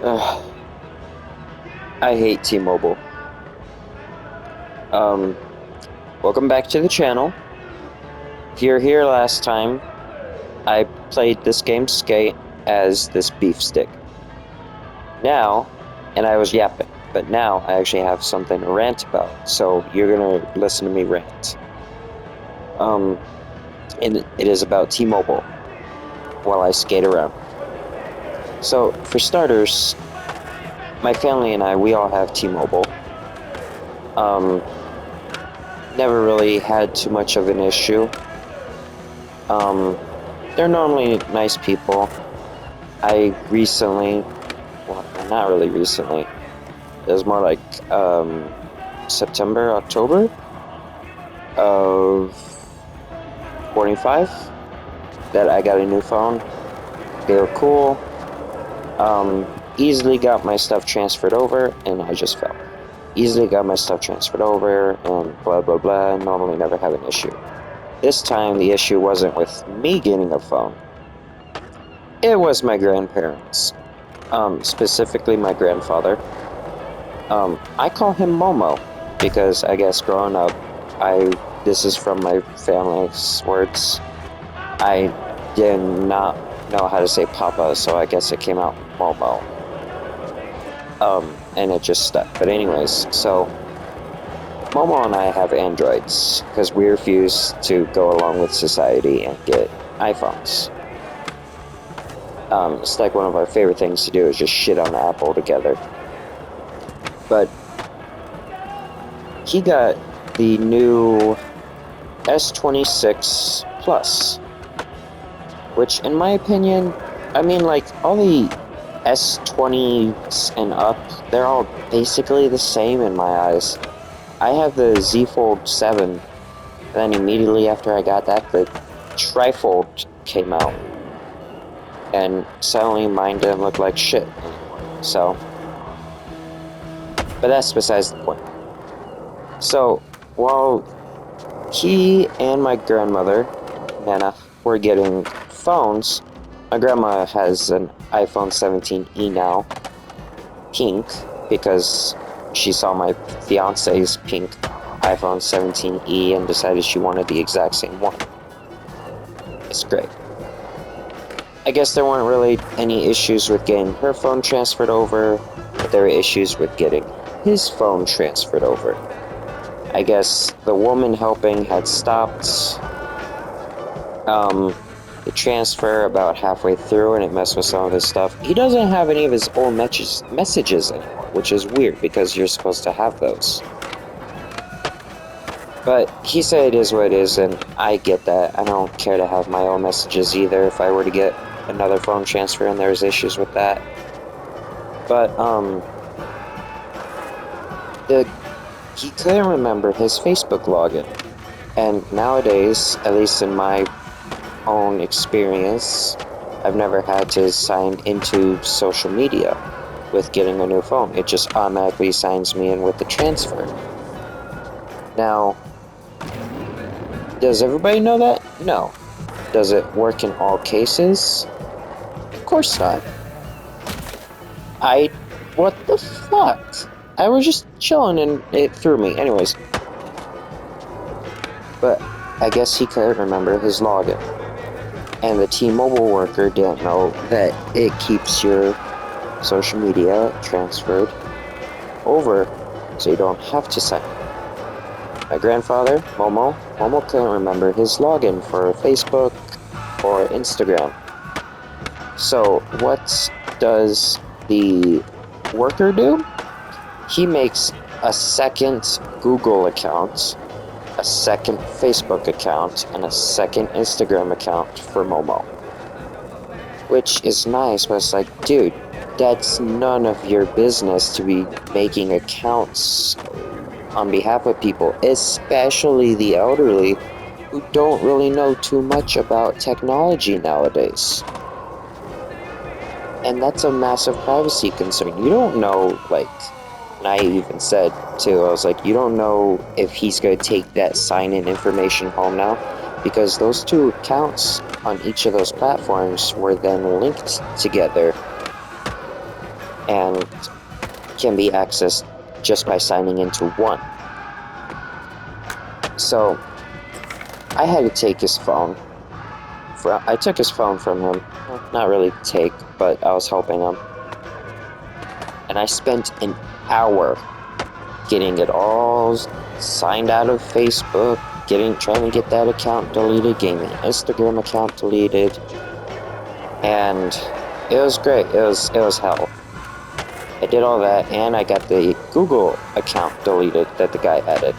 Ugh, I hate T-Mobile. Um, Welcome back to the channel. If you're here last time, I played this game Skate as this beef stick. Now, and I was yapping, but now I actually have something to rant about, so you're gonna listen to me rant. Um, and it is about T-Mobile while I skate around. So, for starters, my family and I, we all have T-Mobile. Um, Never really had too much of an issue. Um, they're normally nice people. I recently, well, not really recently, it was more like September, October of 25 that I got a new phone. They were cool. Easily got my stuff transferred over, and I just fell. Easily got my stuff transferred over, and blah blah blah. Normally never have an issue. This time the issue wasn't with me getting a phone. It was my grandparents. Specifically my grandfather. I call him Momo because I guess growing up, this is from my family's words. I did not know how to say Papa, so I guess it came out Momo. And it just stuck. But anyways, so Momo and I have Androids because we refuse to go along with society and get iPhones. It's like one of our favorite things to do is just shit on Apple together. But he got the new S26 Plus, which in my opinion, I mean, like, all the S20s and up, they're all basically the same in my eyes. I have the Z Fold 7, and then immediately after I got that, the Trifold came out, and suddenly mine didn't look like shit anymore, so, but that's besides the point. So, while he and my grandmother, Nana, were getting phones, my grandma has an iPhone 17e now, pink, because she saw my fiance's pink iPhone 17e and decided she wanted the exact same one. It's great. I guess there weren't really any issues with getting her phone transferred over, but there were issues with getting his phone transferred over. I guess the woman helping had stopped the transfer about halfway through, and it messed with some of his stuff. He doesn't have any of his old messages anymore, which is weird because you're supposed to have those. But he said it is what it is, and I get that. I don't care to have my own messages either if I were to get another phone transfer and there's issues with that. But, he couldn't remember his Facebook login. And nowadays, at least in my own experience, I've never had to sign into social media with getting a new phone. It just automatically signs me in with the transfer. Now, does everybody know that? No. Does it work in all cases? Of course not. What the fuck? I was just chilling and it threw me. Anyways. But I guess he couldn't remember his login. And the T-Mobile worker didn't know that it keeps your social media transferred over, so you don't have to sign it. My grandfather, Momo couldn't remember his login for Facebook or Instagram. So what does the worker do? He makes a second Google account, a second Facebook account, and a second Instagram account for Momo. Which is nice, but it's like, dude, that's none of your business to be making accounts on behalf of people, especially the elderly, who don't really know too much about technology nowadays. And that's a massive privacy concern. You don't know, like, and I even said, too, I was like, you don't know if he's going to take that sign-in information home now, because those two accounts on each of those platforms were then linked together. and can be accessed just by signing into one. So I had to take his phone. I took his phone from him. Well, not really take, but I was helping him. And I spent an hour getting it all signed out of Facebook, trying to get that account deleted, getting an Instagram account deleted, and it was great. It was hell. I did all that, and I got the Google account deleted that the guy added.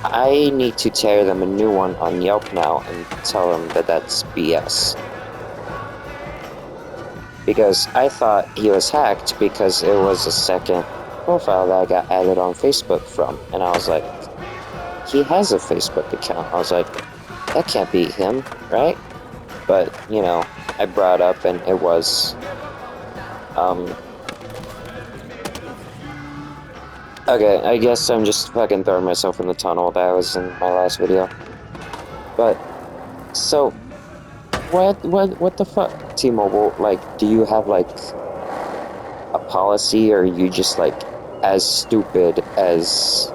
I need to tear them a new one on Yelp now and tell them that that's BS. Because I thought he was hacked because it was a second profile that I got added on Facebook from. And I was like, he has a Facebook account. I was like, that can't be him, right? But, you know, I brought up and it was, okay, I guess I'm just fucking throwing myself in the tunnel. That was in my last video. But, so, what the fuck, T-Mobile? Like, do you have, like, a policy, or are you just, like, as stupid as,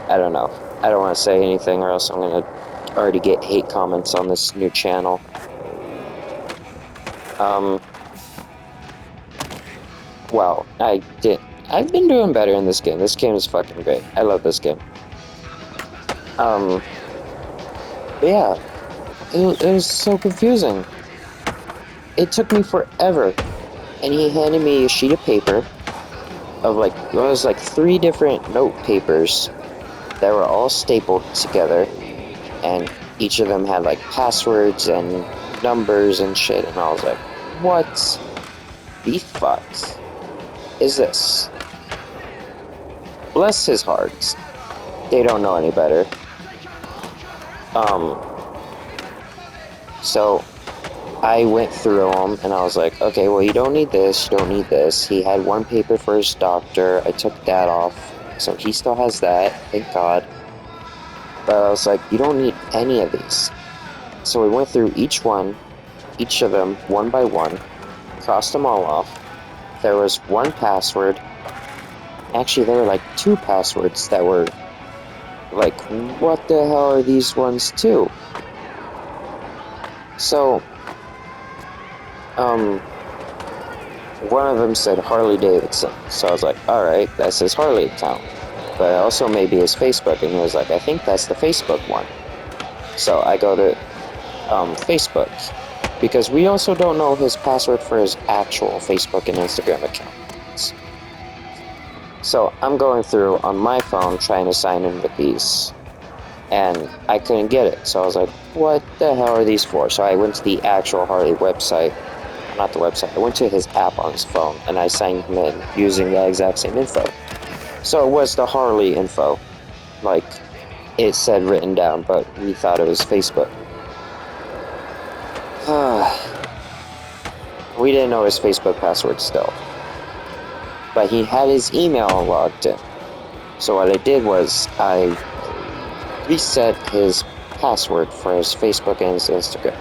I don't know. I don't want to say anything, or else I'm gonna already get hate comments on this new channel. Well, I've been doing better in this game. This game is fucking great. I love this game. But yeah, it was so confusing. It took me forever. And he handed me a sheet of paper of like, it was like 3 different note papers that were all stapled together. And each of them had like passwords and numbers and shit. And I was like, what the fuck is this? Bless his heart. They don't know any better. So I went through them and I was like, okay, well, you don't need this, you don't need this. He had one paper for his doctor. I took that off. So he still has that, thank God. But I was like, you don't need any of these. So we went through each of them, one by one, crossed them all off. There was one password. Actually, there were like 2 passwords that were like, what the hell are these ones too? So, one of them said Harley Davidson. So I was like, alright, that's his Harley account. But also maybe his Facebook, and he was like, I think that's the Facebook one. So I go to Facebook, because we also don't know his password for his actual Facebook and Instagram accounts. So I'm going through on my phone trying to sign in with these, and I couldn't get it. So I was like, what the hell are these for? So I went to the actual Harley website, not the website, I went to his app on his phone, and I signed him in using the exact same info. So it was the Harley info, like it said written down, but we thought it was Facebook. We didn't know his Facebook password still. But he had his email logged in. So what I did was I reset his password for his Facebook and his Instagram.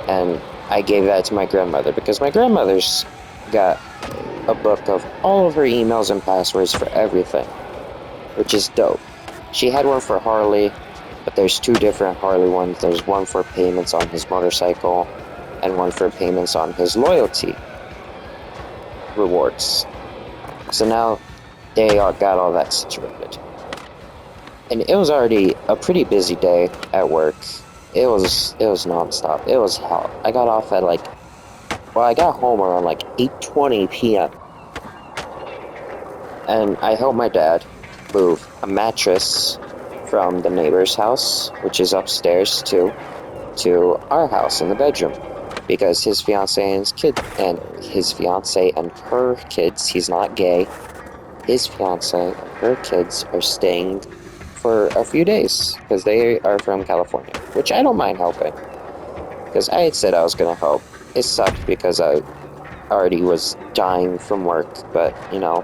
And I gave that to my grandmother, because my grandmother's got a book of all of her emails and passwords for everything, which is dope. She had one for Harley, but there's 2 different Harley ones. There's one for payments on his motorcycle, and one for payments on his loyalty rewards. So now they all got all that situated. And it was already a pretty busy day at work. It was nonstop. It was hell. I got off at like, well, I got home around like 8:20 p.m. And I helped my dad move a mattress from the neighbor's house, which is upstairs to our house in the bedroom, because his fiance and her kids, he's not gay, his fiance and her kids are staying for a few days because they are from California, which I don't mind helping, because I had said I was gonna help. It sucked because I already was dying from work, but you know,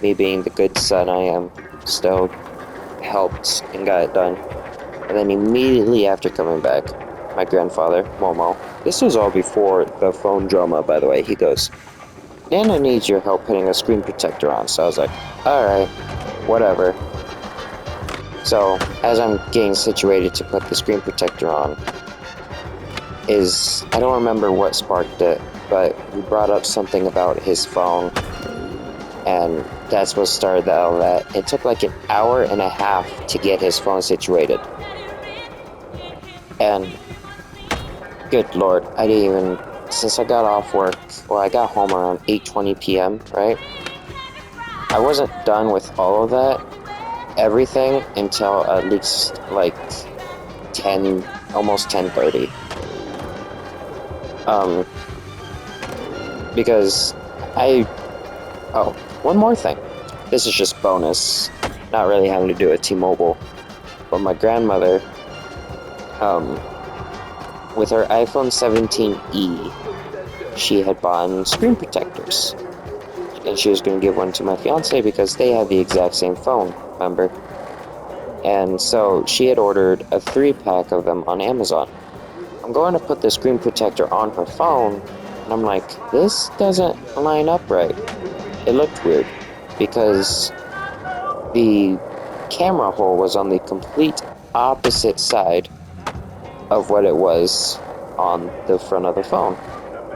me being the good son I am, still helped and got it done. And then immediately after coming back, my grandfather, Momo. This was all before the phone drama, by the way. He goes, Nana needs your help putting a screen protector on. So I was like, alright, whatever. So, as I'm getting situated to put the screen protector on, I don't remember what sparked it, but he brought up something about his phone, and that's what started all that. It took like an hour and a half to get his phone situated. And, good lord, I didn't even, since I got off work, well, I got home around 8:20 p.m., right? I wasn't done with all of that, everything, until at least, like, 10, almost 10:30. Because oh, one more thing. This is just bonus, not really having to do with T-Mobile, but my grandmother, with her iPhone 17e, she had bought screen protectors, and she was going to give one to my fiance because they had the exact same phone, remember? And so she had ordered a 3-pack of them on Amazon. I'm going to put the screen protector on her phone, and I'm like, this doesn't line up right. It looked weird, because the camera hole was on the complete opposite side of what it was on the front of the phone.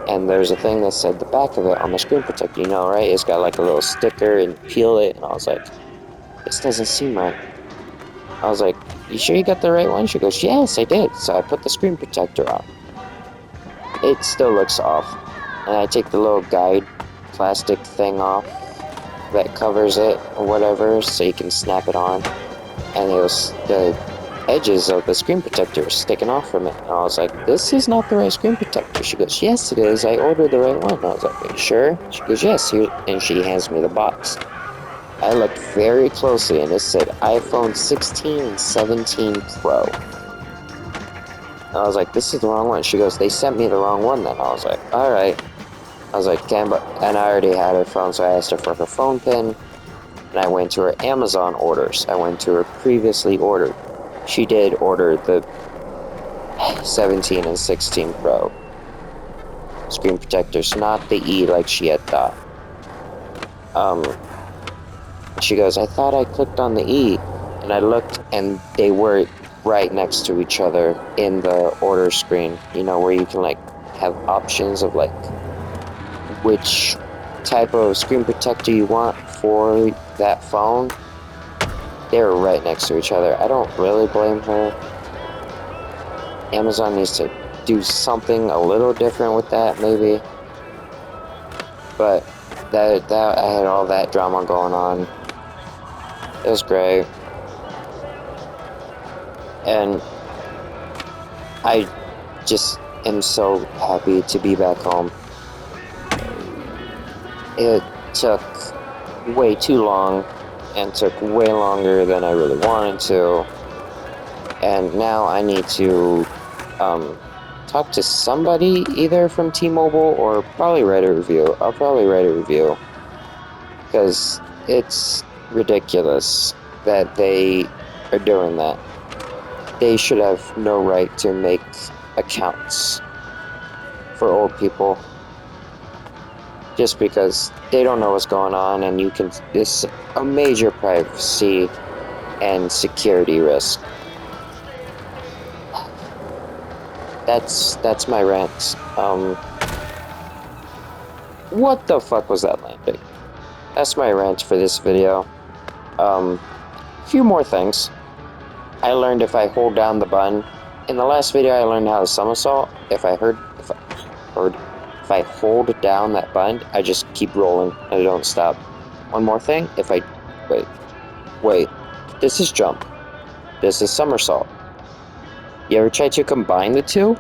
And there's a thing that said the back of it on the screen protector, you know, right? It's got like a little sticker and peel it, and I was like, this doesn't seem right. I was like, you sure you got the right one? She goes, yes, I did. So I put the screen protector on. It still looks off. And I take the little guide plastic thing off that covers it or whatever, so you can snap it on. And the edges of the screen protector sticking off from it. And I was like, this is not the right screen protector. She goes, yes, it is. I ordered the right one. And I was like, are you sure? She goes, yes. Here. And she hands me the box. I looked very closely, and it said iPhone 16 and 17 Pro. And I was like, this is the wrong one. She goes, they sent me the wrong one then. I was like, alright. I was like, and I already had her phone, so I asked her for her phone pin. And I went to her Amazon orders. I went to her previously ordered. She did order the 17 and 16 Pro screen protectors, not the E like she had thought. She goes, I thought I clicked on the E, and I looked, and they were right next to each other in the order screen, you know, where you can, like, have options of, like, which type of screen protector you want for that phone. They were right next to each other. I don't really blame her. Amazon needs to do something a little different with that, maybe. But that I had all that drama going on. It was great. And I just am so happy to be back home. It took way too long and took way longer than I really wanted to. And now I need to talk to somebody either from T-Mobile or probably write a review. I'll probably write a review because it's ridiculous that they are doing that. They should have no right to make accounts for old people just because they don't know what's going on, and it's a major privacy and security risk. That's my rant. What the fuck was that landing? That's my rant for this video. A few more things. I learned if I hold down the button. In the last video, I learned how to somersault. If I hold down that button, I just keep rolling and I don't stop. One more thing, wait, this is jump. This is somersault. You ever try to combine the two?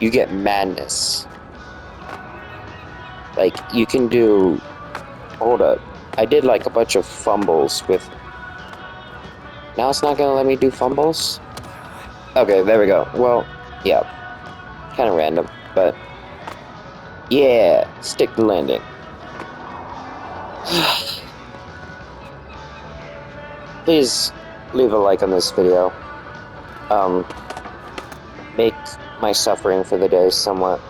You get madness. Like, you can do, hold up. I did like a bunch of fumbles with, now it's not gonna let me do fumbles? Okay, there we go. Well, yeah, kind of random, but yeah, stick the landing. Please leave a like on this video. make my suffering for the day somewhat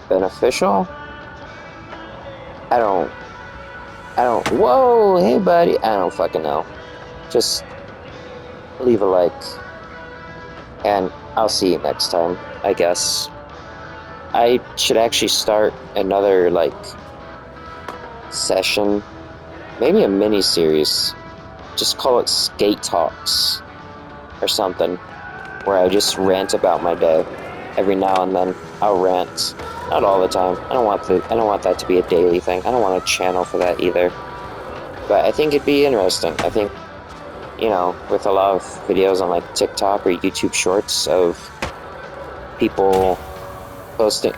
beneficial. Whoa, hey buddy, I don't fucking know. Just leave a like, and I'll see you next time, I guess. I should actually start another, like, session, maybe a mini series. Just call it Skate Talks or something, where I just rant about my day. Every now and then, I'll rant. Not all the time. I don't want that to be a daily thing. I don't want a channel for that either. But I think it'd be interesting. I think, with a lot of videos on like TikTok or YouTube Shorts of people posting.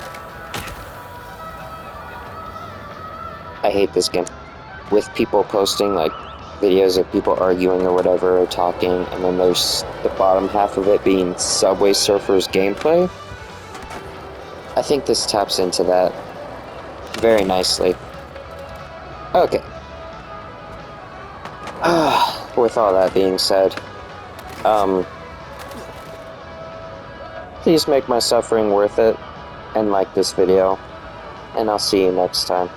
I hate this game. With people posting like videos of people arguing or whatever or talking, and then there's the bottom half of it being Subway Surfers gameplay. I think this taps into that very nicely. Okay. With all that being said, please make my suffering worth it and like this video, and I'll see you next time.